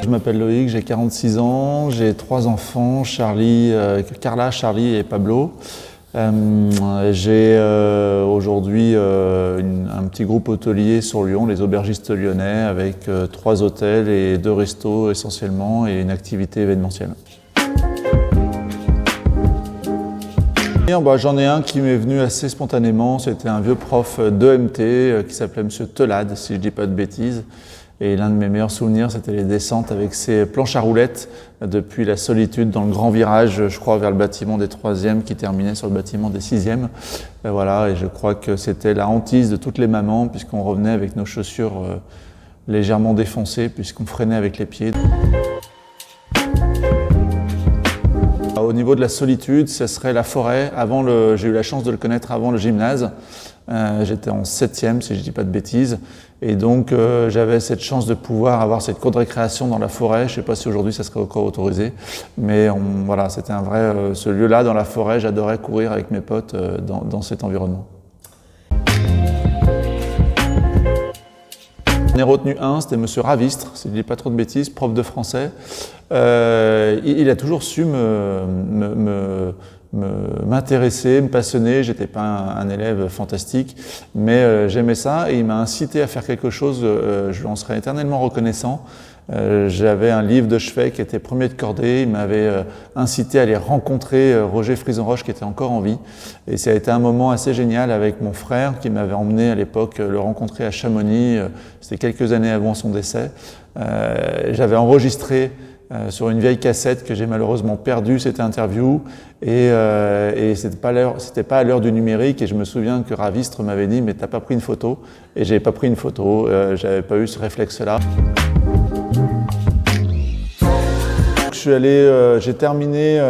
Je m'appelle Loïc, j'ai 46 ans, j'ai 3 enfants, Carla, Charlie et Pablo. J'ai aujourd'hui un petit groupe hôtelier sur Lyon, les Aubergistes Lyonnais, avec 3 hôtels et 2 restos essentiellement et une activité événementielle. J'en ai un qui m'est venu assez spontanément, c'était un vieux prof d'EMT qui s'appelait Monsieur Telade, si je dis pas de bêtises. Et l'un de mes meilleurs souvenirs, c'était les descentes avec ses planches à roulettes depuis la Solitude dans le grand virage, je crois, vers le bâtiment des 3e qui terminait sur le bâtiment des 6e. Et je crois que c'était la hantise de toutes les mamans puisqu'on revenait avec nos chaussures légèrement défoncées puisqu'on freinait avec les pieds. Au niveau de la Solitude, ce serait la forêt. J'ai eu la chance de le connaître avant le gymnase. J'étais en 7e, si je ne dis pas de bêtises. Et donc, j'avais cette chance de pouvoir avoir cette cour de récréation dans la forêt. Je ne sais pas si aujourd'hui ça serait encore autorisé. Mais c'était un vrai... ce lieu-là, dans la forêt, j'adorais courir avec mes potes dans cet environnement. J'en ai retenu un, c'était Monsieur Ravistre, si je ne dis pas trop de bêtises, prof de français. Il a toujours su m'intéresser, me passionner. J'étais pas un élève fantastique, mais j'aimais ça et il m'a incité à faire quelque chose. Je lui en serai éternellement reconnaissant. J'avais un livre de chevet qui était premier de cordée. Il m'avait incité à aller rencontrer Roger Frison-Roche qui était encore en vie. Et ça a été un moment assez génial avec mon frère qui m'avait emmené à l'époque le rencontrer à Chamonix. C'était quelques années avant son décès. J'avais enregistré sur une vieille cassette que j'ai malheureusement perdue cette interview et c'était pas à l'heure du numérique et je me souviens que Ravistre m'avait dit mais t'as pas pris une photo et j'ai pas pris une photo, j'avais pas eu ce réflexe-là. J'ai terminé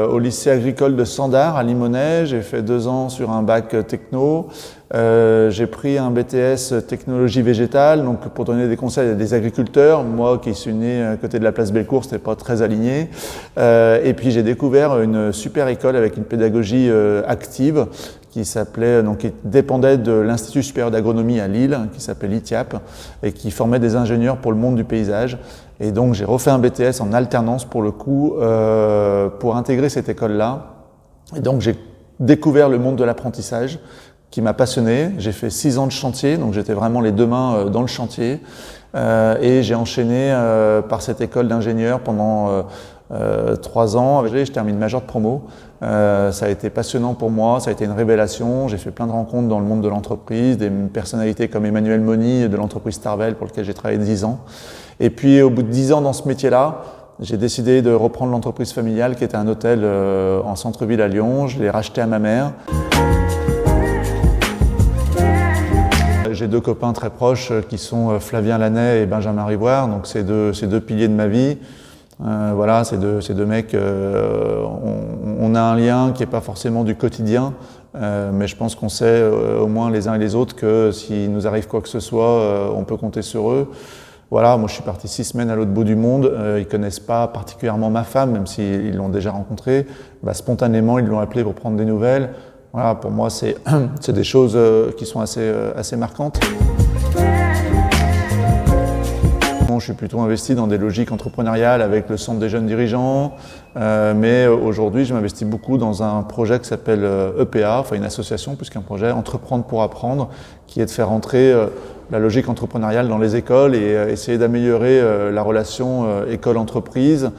au lycée agricole de Sandar à Limonest, j'ai fait 2 ans sur un bac techno. J'ai pris un BTS technologie végétale, donc pour donner des conseils à des agriculteurs. Moi qui suis né à côté de la place Bellecour, c'était pas très aligné. Et puis j'ai découvert une super école avec une pédagogie active qui dépendait de l'Institut supérieur d'agronomie à Lille, qui s'appelait l'ITIAP, et qui formait des ingénieurs pour le monde du paysage. Et donc j'ai refait un BTS en alternance pour le coup, pour intégrer cette école-là. Et donc j'ai découvert le monde de l'apprentissage, qui m'a passionné. J'ai fait 6 ans de chantier, donc j'étais vraiment les 2 mains dans le chantier. Et j'ai enchaîné par cette école d'ingénieur pendant 3 ans. Je termine major de promo. Ça a été passionnant pour moi, ça a été une révélation. J'ai fait plein de rencontres dans le monde de l'entreprise, des personnalités comme Emmanuel Moni de l'entreprise Starvel pour lequel j'ai travaillé 10 ans. Et puis au bout de 10 ans dans ce métier-là, j'ai décidé de reprendre l'entreprise familiale qui était un hôtel en centre-ville à Lyon. Je l'ai racheté à ma mère. J'ai 2 copains très proches qui sont Flavien Lanet et Benjamin Rivoire, donc c'est deux piliers de ma vie. Ces deux mecs, on a un lien qui n'est pas forcément du quotidien, mais je pense qu'on sait au moins les uns et les autres que s'il nous arrive quoi que ce soit, on peut compter sur eux. Voilà, moi je suis parti 6 semaines à l'autre bout du monde, ils connaissent pas particulièrement ma femme, même s'ils l'ont déjà rencontrée. Spontanément, ils l'ont appelé pour prendre des nouvelles. Voilà, pour moi, c'est des choses qui sont assez marquantes. Je suis plutôt investi dans des logiques entrepreneuriales avec le Centre des jeunes dirigeants, mais aujourd'hui, je m'investis beaucoup dans un projet qui s'appelle EPA, enfin une association plus qu'un projet, Entreprendre pour apprendre, qui est de faire entrer la logique entrepreneuriale dans les écoles et essayer d'améliorer la relation école-entreprise,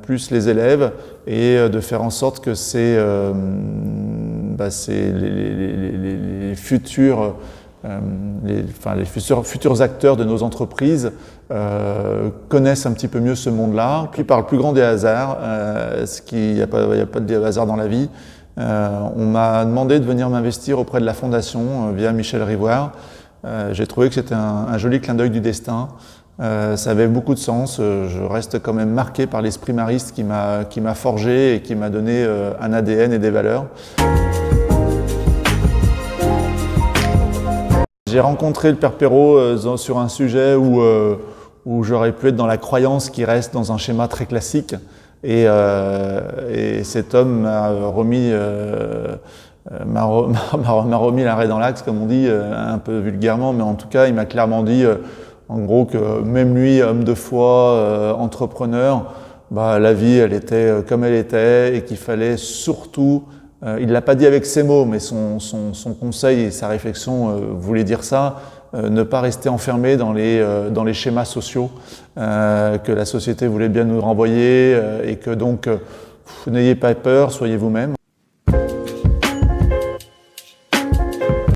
plus les élèves, et de faire en sorte que les futurs acteurs de nos entreprises connaissent un petit peu mieux ce monde-là. Puis par le plus grand des hasards, il n'y a pas de hasard dans la vie, on m'a demandé de venir m'investir auprès de la fondation via Michel Rivoire. J'ai trouvé que c'était un joli clin d'œil du destin. Ça avait beaucoup de sens. Je reste quand même marqué par l'esprit mariste qui m'a forgé et qui m'a donné un ADN et des valeurs. J'ai rencontré le père Perrault sur un sujet où j'aurais pu être dans la croyance qui reste dans un schéma très classique. Et cet homme m'a remis l'arrêt dans l'axe, comme on dit, un peu vulgairement, mais en tout cas, il m'a clairement dit En gros, que même lui, homme de foi, entrepreneur, la vie, elle était comme elle était et qu'il fallait surtout, il l'a pas dit avec ces mots, mais son conseil et sa réflexion voulait dire ça, ne pas rester enfermé dans les schémas sociaux que la société voulait bien nous renvoyer et que donc n'ayez pas peur, soyez vous-même.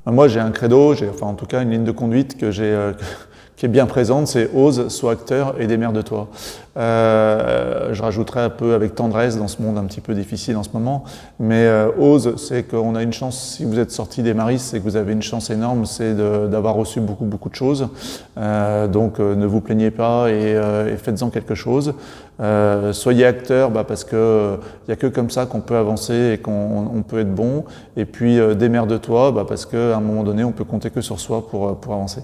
Moi, j'ai un credo, enfin en tout cas une ligne de conduite qui est bien présente, c'est ose, sois acteur et démerde-toi. Je rajouterai un peu avec tendresse dans ce monde un petit peu difficile en ce moment, mais ose, c'est qu'on a une chance, si vous êtes sorti des Maris, c'est que vous avez une chance énorme, c'est d'avoir reçu beaucoup de choses. Donc ne vous plaignez pas et faites-en quelque chose. Soyez acteur parce que y a que comme ça qu'on peut avancer et qu'on peut être bon. Et puis démerde-toi parce qu'à un moment donné, on peut compter que sur soi pour avancer.